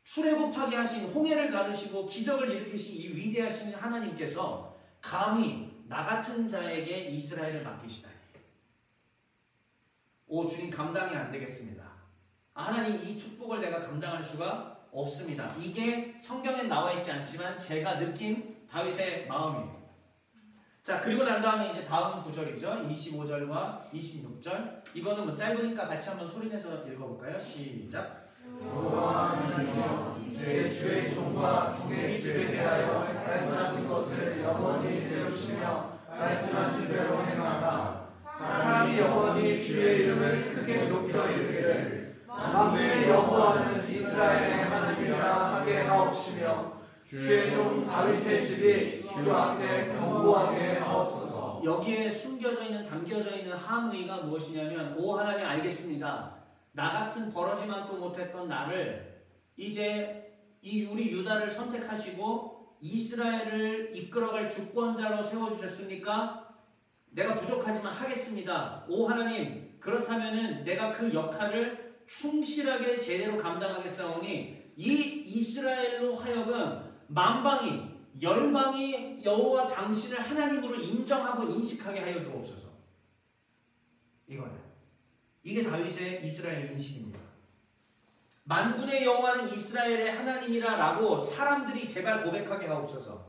S1: 출애굽하게 하신, 홍해를 가르시고 기적을 일으키신 이 위대하신 하나님께서 감히 나 같은 자에게 이스라엘을 맡기시다니. 오, 주님 감당이 안 되겠습니다. 하나님, 이 축복을 내가 감당할 수가 없습니다. 이게 성경에 나와 있지 않지만 제가 느낀 다윗의 마음이에요. 자, 그리고 난 다음에 이제 다음 구절이죠. 25절과 26절. 이거는 뭐 짧으니까 같이 한번 소리내서 읽어볼까요? 시작.
S2: 여호와 하나님이여, 이제 주의 종과 종의 집에 대하여 말씀하신 것을 영원히 세우시며 말씀하신 대로 행하사 사람이 영원히 주의 이름을 크게 높여 이르기를 만군의 여호와는 이스라엘의 하나님이라 하게 하옵시며 주의 종 다윗의 집이 주 앞에 견고하게 하옵소서.
S1: 여기에 숨겨져 있는, 담겨져 있는 함의가 무엇이냐면, 오 하나님 알겠습니다. 나 같은 버러지만도 못했던 나를 이제 우리 유다를 선택하시고 이스라엘을 이끌어갈 주권자로 세워주셨습니까? 내가 부족하지만 하겠습니다. 오 하나님, 그렇다면은 내가 그 역할을 충실하게 제대로 감당하겠사오니 이 이스라엘로 하여금 만방이, 열방이 여호와 당신을 하나님으로 인정하고 인식하게 하여 주옵소서. 이거예요. 이게 다윗의 이스라엘 인식입니다. 만군의 여호와는 이스라엘의 하나님이라라고 사람들이 제발 고백하게 하옵소서.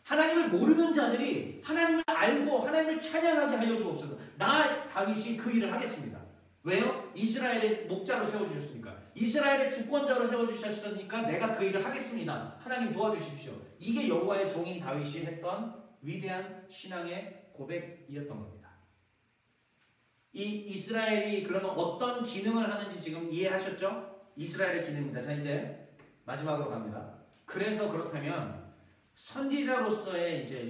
S1: 하나님을 모르는 자들이 하나님을 알고 하나님을 찬양하게 하여 주옵소서. 나 다윗이 그 일을 하겠습니다. 왜요? 이스라엘의 목자로 세워주셨으니까. 이스라엘의 주권자로 세워주셨으니까 내가 그 일을 하겠습니다. 하나님 도와주십시오. 이게 여호와의 종인 다윗이 했던 위대한 신앙의 고백이었던 겁니다. 이 이스라엘이 그러면 어떤 기능을 하는지 지금 이해하셨죠? 이스라엘의 기능입니다. 자, 이제 마지막으로 갑니다. 그래서 그렇다면 선지자로서의 이제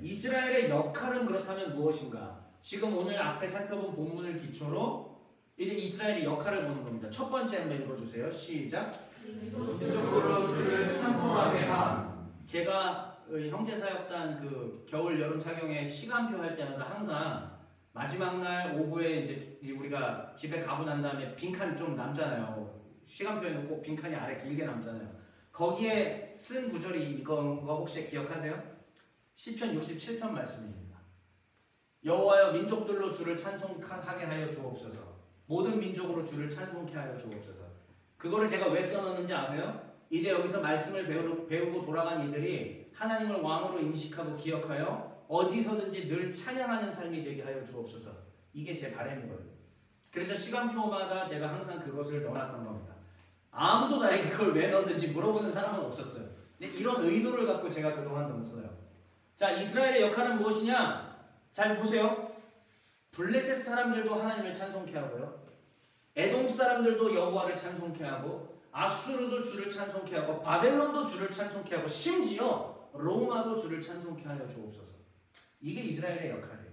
S1: 이스라엘의 역할은 그렇다면 무엇인가? 지금 오늘 앞에 살펴본 본문을 기초로 이제 이스라엘의 역할을 보는 겁니다. 첫 번째 한번 읽어주세요. 시작.
S2: 민족들로 주를 찬송하게 함.
S1: 제가 형제사역단 그 겨울 여름 사경에 시간표 할 때마다 항상 마지막 날 오후에 이제 우리가 집에 가고 난 다음에 빈칸 좀 남잖아요. 시간표에는 꼭 빈칸이 아래 길게 남잖아요. 거기에 쓴 구절이 이건 거 혹시 기억하세요? 시편 67편 말씀입니다. 여호와여, 민족들로 주를 찬송하게 하여 주옵소서. 모든 민족으로 주를 찬송케 하여 주옵소서. 그거를 제가 왜 써놨는지 아세요? 이제 여기서 말씀을 배우고 돌아간 이들이 하나님을 왕으로 인식하고 기억하여 어디서든지 늘 찬양하는 삶이 되게 하여 주옵소서. 이게 제 바람이거든요. 그래서 시간표마다 제가 항상 그것을 넣어놨던 겁니다. 아무도 나에게 그걸 왜 넣었는지 물어보는 사람은 없었어요. 근데 이런 의도를 갖고 제가 그동안 넣었어요. 자, 이스라엘의 역할은 무엇이냐? 잘 보세요. 블레셋 사람들도 하나님을 찬송케 하고요. 에돔 사람들도 여호와를 찬송케 하고, 아수르도 주를 찬송케 하고, 바벨론도 주를 찬송케 하고, 심지어 로마도 주를 찬송케 하여 주옵소서. 이게 이스라엘의 역할이에요.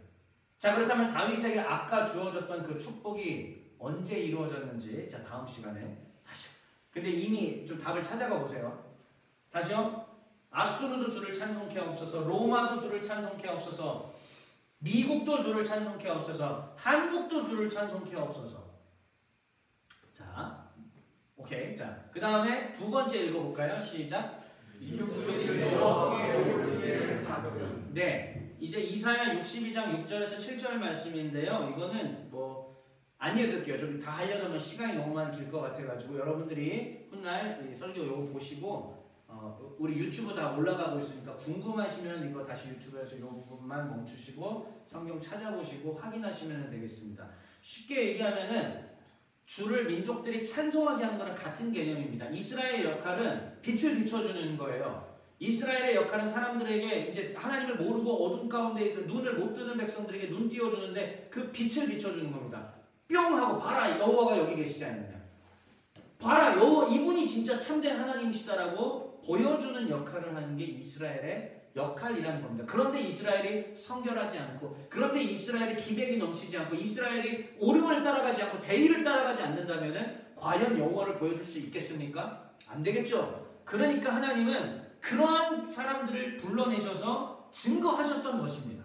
S1: 자, 그렇다면 다윗에게 아까 주어졌던 그 축복이 언제 이루어졌는지, 자, 다음 시간에 다시요. 근데 이미 좀 답을 찾아가 보세요. 다시요. 아수르도 주를 찬송케 하옵소서, 로마도 주를 찬송케 하옵소서, 미국도 주를 찬송케 하옵소서, 한국도 주를 찬송케 하옵소서. 자, 오케이. 자, 그 다음에 두 번째 읽어볼까요? 시작. 네, 이제 이사야 62장 6절에서 7절 말씀인데요. 이거는 뭐 안 읽을게요. 좀 다 하려면 시간이 너무 많이 길 것 같아가지고 여러분들이 훗날 이 설교 요거 보시고 우리 유튜브 다 올라가고 있으니까 궁금하시면 이거 다시 유튜브에서 이 부분만 멈추시고 성경 찾아보시고 확인하시면 되겠습니다. 쉽게 얘기하면은 주를 민족들이 찬송하게 하는 거랑 같은 개념입니다. 이스라엘의 역할은 빛을 비춰주는 거예요. 이스라엘의 역할은 사람들에게 이제 하나님을 모르고 어둠 가운데 있어 눈을 못 뜨는 백성들에게 눈 띄워주는데 그 빛을 비춰주는 겁니다. 뿅 하고 봐라, 여호와가 여기 계시지 않느냐. 봐라, 여호와 이분이 진짜 참된 하나님이시다라고 보여주는 역할을 하는 게 이스라엘의 역할이라는 겁니다. 그런데 이스라엘이 성결하지 않고, 그런데 이스라엘이 기백이 넘치지 않고, 이스라엘이 오름을 따라가지 않고 대의를 따라가지 않는다면 과연 여호와를 보여줄 수 있겠습니까? 안 되겠죠. 그러니까 하나님은 그러한 사람들을 불러내셔서 증거하셨던 것입니다.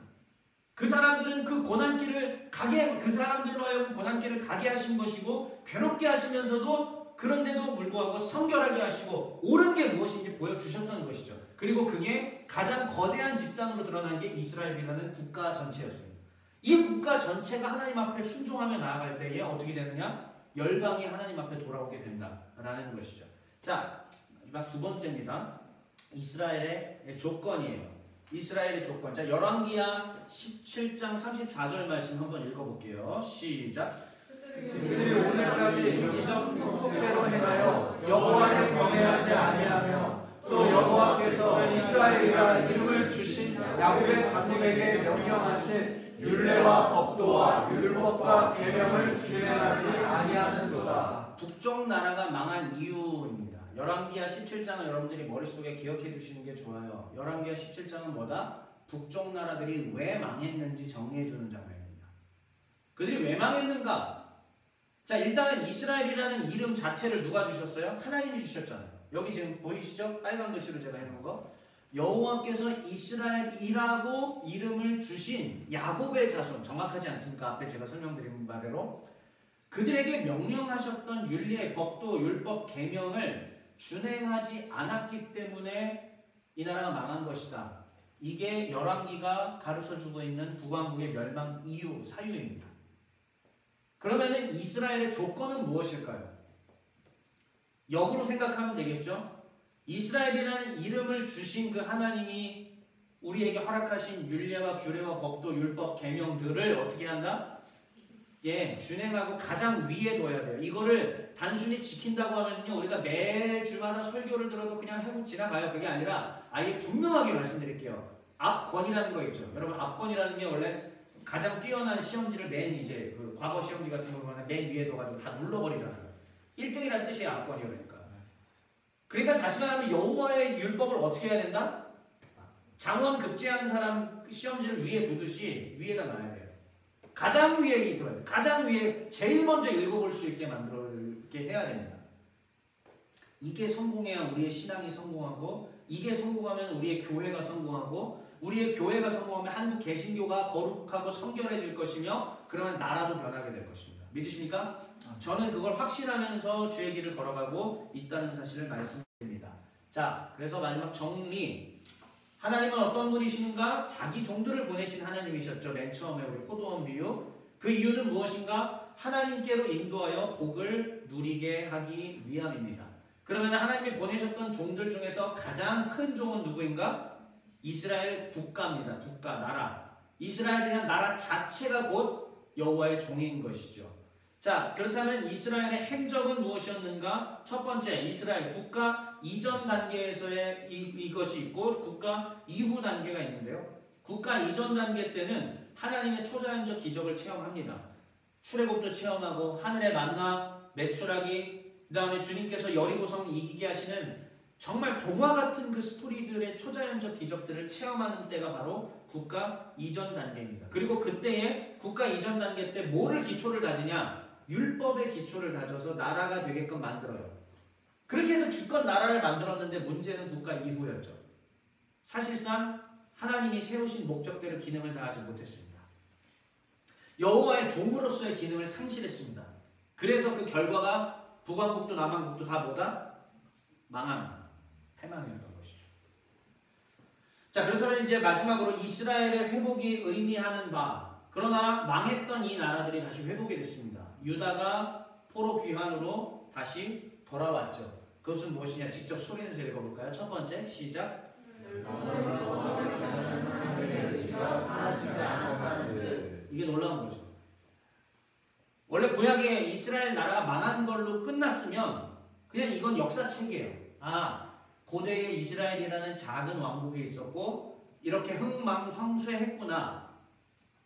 S1: 그 사람들은 그 고난길을 그 사람들로 하여금 고난길을 가게 하신 것이고, 괴롭게 하시면서도 그런데도 불구하고 성결하게 하시고 옳은 게 무엇인지 보여주셨던 것이죠. 그리고 그게 가장 거대한 집단으로 드러난 게 이스라엘이라는 국가 전체였습니다. 이 국가 전체가 하나님 앞에 순종하며 나아갈 때에 어떻게 되느냐? 열방이 하나님 앞에 돌아오게 된다라는 것이죠. 자, 마지막 두 번째입니다. 이스라엘의 조건이에요. 이스라엘의 조건. 자, 열왕기하 17장 34절 말씀 한번 읽어볼게요. 시작.
S2: 그들이 오늘까지 이전 속속대로 행하여 여호와를 경외하지 아니하며 또 여호와께서 이스라엘이라 이름을 주신 야곱의 자손에게 명령하신 율례와 법도와 율법과 계명을 준행하지 아니하는도다.
S1: 북쪽 나라가 망한 이유입니다. 열왕기하 17장은 여러분들이 머릿속에 기억해 두시는 게 좋아요. 열왕기하 17장은 뭐다? 북쪽 나라들이 왜 망했는지 정리해 주는 장면입니다. 그들이 왜 망했는가? 자, 일단은 이스라엘이라는 이름 자체를 누가 주셨어요? 하나님이 주셨잖아요. 여기 지금 보이시죠? 빨간 글씨로 제가 해놓은 거. 여호와께서 이스라엘이라고 이름을 주신 야곱의 자손, 정확하지 않습니까? 앞에 제가 설명드린 바대로 그들에게 명령하셨던 율례, 법도, 율법, 계명을 준행하지 않았기 때문에 이 나라가 망한 것이다. 이게 열왕기가 가르쳐주고 있는 북왕국의 멸망 이유, 사유입니다. 그러면은 이스라엘의 조건은 무엇일까요? 역으로 생각하면 되겠죠? 이스라엘이라는 이름을 주신 그 하나님이 우리에게 허락하신 율례와 규례와 법도, 율법, 계명들을 어떻게 한다? 예, 준행하고 가장 위에 둬야 돼요. 이거를 단순히 지킨다고 하면요, 우리가 매주마다 설교를 들어도 그냥 하고 지나가요. 그게 아니라 아예 분명하게 말씀드릴게요. 압권이라는 거 있죠. 여러분, 압권이라는 게 원래 가장 뛰어난 시험지를 맨 이제 그 과거 시험지 같은 경우는 맨 위에 둬가지고 다 눌러버리잖아요. 1등이라는 뜻이 압권이에요. 그러니까 다시 말하면 여호와의 율법을 어떻게 해야 된다? 장원 급제하는 사람 시험지를 위에 두듯이 위에다 놔야 돼요. 가장 위에 있더라고요. 가장 위에 제일 먼저 읽어볼 수 있게 만들게 해야 됩니다. 이게 성공해야 우리의 신앙이 성공하고, 이게 성공하면 우리의 교회가 성공하고, 우리의 교회가 성공하면 한국 개신교가 거룩하고 성결해질 것이며, 그러면 나라도 변하게 될 것입니다. 믿으십니까? 저는 그걸 확신하면서 주의 길을 걸어가고 있다는 사실을 말씀드립니다. 자, 그래서 마지막 정리. 하나님은 어떤 분이신가? 자기 종들을 보내신 하나님이셨죠. 맨 처음에 우리 포도원 비유. 그 이유는 무엇인가? 하나님께로 인도하여 복을 누리게 하기 위함입니다. 그러면 하나님이 보내셨던 종들 중에서 가장 큰 종은 누구인가? 이스라엘 국가입니다. 국가, 나라. 이스라엘이라는 나라 자체가 곧 여호와의 종인 것이죠. 자, 그렇다면 이스라엘의 행적은 무엇이었는가? 첫 번째, 이스라엘 국가 이전 단계에서의 이것이 있고 국가 이후 단계가 있는데요. 국가 이전 단계 때는 하나님의 초자연적 기적을 체험합니다. 출애굽도 체험하고 하늘의 만나, 메추라기, 그 다음에 주님께서 여리고성 이기게 하시는 정말 동화 같은 그 스토리들의 초자연적 기적들을 체험하는 때가 바로 국가 이전 단계입니다. 그리고 그때에 국가 이전 단계 때 뭐를 기초를 다지냐? 율법의 기초를 다져서 나라가 되게끔 만들어요. 그렇게 해서 기껏 나라를 만들었는데 문제는 국가 이후였죠. 사실상 하나님이 세우신 목적대로 기능을 다하지 못했습니다. 여호와의 종으로서의 기능을 상실했습니다. 그래서 그 결과가 북왕국도 남왕국도 다 뭐다? 망합니다. 패망이었던 것이죠. 자, 그렇다면 이제 마지막으로 이스라엘의 회복이 의미하는 바, 그러나 망했던 이 나라들이 다시 회복이 됐습니다. 유다가 포로 귀환으로 다시 돌아왔죠. 그것은 무엇이냐? 직접 소리내서 읽어볼까요? 첫 번째, 시작. 이게 놀라운 거죠. 원래 구약에 이스라엘 나라가 망한 걸로 끝났으면 그냥 이건 역사책이에요. 아, 고대에 이스라엘이라는 작은 왕국이 있었고 이렇게 흥망성쇠했구나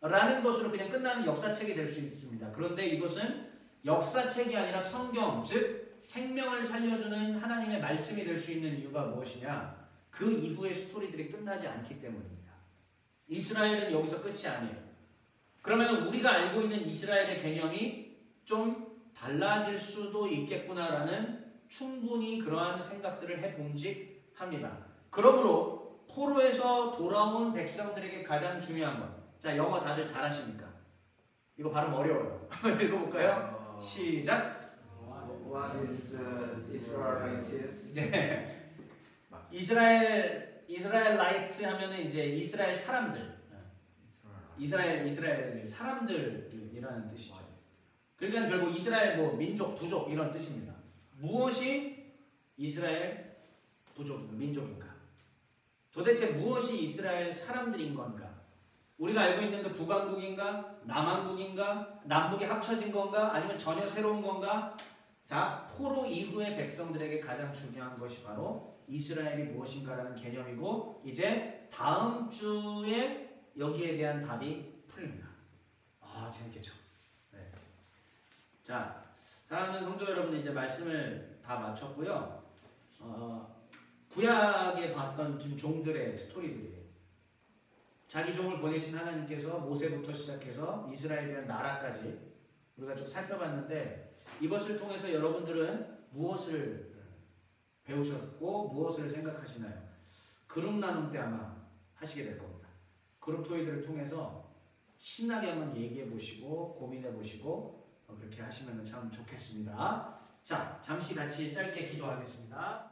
S1: 라는 것으로 그냥 끝나는 역사책이 될 수 있습니다. 그런데 이것은 역사책이 아니라 성경, 즉 생명을 살려주는 하나님의 말씀이 될 수 있는 이유가 무엇이냐? 그 이후의 스토리들이 끝나지 않기 때문입니다. 이스라엘은 여기서 끝이 아니에요. 그러면 우리가 알고 있는 이스라엘의 개념이 좀 달라질 수도 있겠구나라는 충분히 그러한 생각들을 해봄직합니다. 그러므로 포로에서 돌아온 백성들에게 가장 중요한 것. 자, 영어 다들 잘하십니까? 이거 발음 어려워요. 한번 읽어볼까요? 시작.
S2: What is Israelites?
S1: 네. 이스라엘라이트 하면은 이제 이스라엘 사람들. 이스라엘 사람들이라는 뜻이죠. 그러니까 결국 이스라엘 뭐 민족, 부족 이런 뜻입니다. 무엇이 이스라엘 민족인가? 도대체 무엇이 이스라엘 사람들인 건가? 우리가 알고 있는 그 북왕국인가? 남왕국인가? 남북이 합쳐진 건가? 아니면 전혀 새로운 건가? 자, 포로 이후의 백성들에게 가장 중요한 것이 바로 이스라엘이 무엇인가라는 개념이고, 이제 다음 주에 여기에 대한 답이 풀립니다. 아, 재밌겠죠? 네. 자, 사랑하는 성도 여러분, 이제 말씀을 다 마쳤고요. 구약에 봤던 지금 종들의 스토리들이에요. 자기 종을 보내신 하나님께서 모세부터 시작해서 이스라엘이라는 나라까지 우리가 쭉 살펴봤는데, 이것을 통해서 여러분들은 무엇을 배우셨고 무엇을 생각하시나요? 그룹 나눔 때 아마 하시게 될 겁니다. 그룹 토의들을 통해서 신나게 한번 얘기해 보시고 고민해 보시고 그렇게 하시면 참 좋겠습니다. 자, 잠시 같이 짧게 기도하겠습니다.